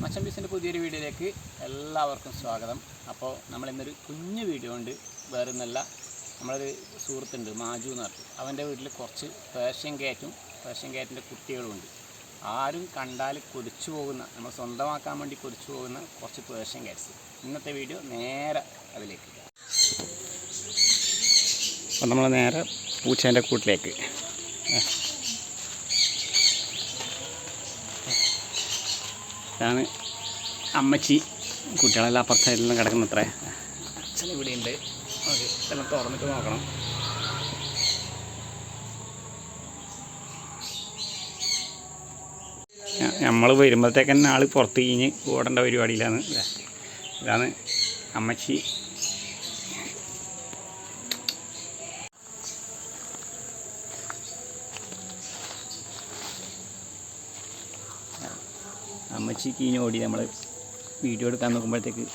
മച്ചൻ പീസിൻ്റെ പുതിയൊരു വീഡിയോയിലേക്ക് എല്ലാവർക്കും സ്വാഗതം. അപ്പോൾ നമ്മളിന്നൊരു കുഞ്ഞു വീഡിയോ ഉണ്ട്. വേറെ ഒന്നല്ല, നമ്മളൊരു സുഹൃത്തുണ്ട് മാജു എന്ന് പറഞ്ഞു. അവൻ്റെ വീട്ടിൽ കുറച്ച് പേർഷ്യൻ ക്യാറ്റിൻ്റെ കുട്ടികളുമുണ്ട്. ആരും കണ്ടാൽ കൊതിച്ചു പോകുന്ന, നമ്മൾ സ്വന്തമാക്കാൻ വേണ്ടി കൊതിച്ചു പോകുന്ന കുറച്ച് പേർഷ്യൻ ക്യാറ്റ്സ്. ഇന്നത്തെ വീഡിയോ നേരെ അതിലേക്ക്. അപ്പോൾ നമ്മൾ നേരെ പൂച്ചേൻ്റെ കൂട്ടിലേക്ക്. ഇതാണ് അമ്മച്ചി. കുട്ടികളെല്ലാം അപ്പുറത്തെ സൈഡിലെല്ലാം കിടക്കുന്നത്രേ. അച്ഛൻ ഇവിടെയുണ്ട്. ഓക്കെ, ഇതെല്ലാം തുറന്നിട്ട് നോക്കണം. നമ്മൾ വരുമ്പോഴത്തേക്ക് തന്നെ ആൾ പുറത്ത് കഴിഞ്ഞ് ഓടേണ്ട പരിപാടിയിലാണ്. ഇതാണ് അമ്മച്ചി. അമ്മച്ചി കീഞ്ഞ് ഓടി. നമ്മൾ വീഡിയോ എടുക്കാൻ നോക്കുമ്പോഴത്തേക്ക്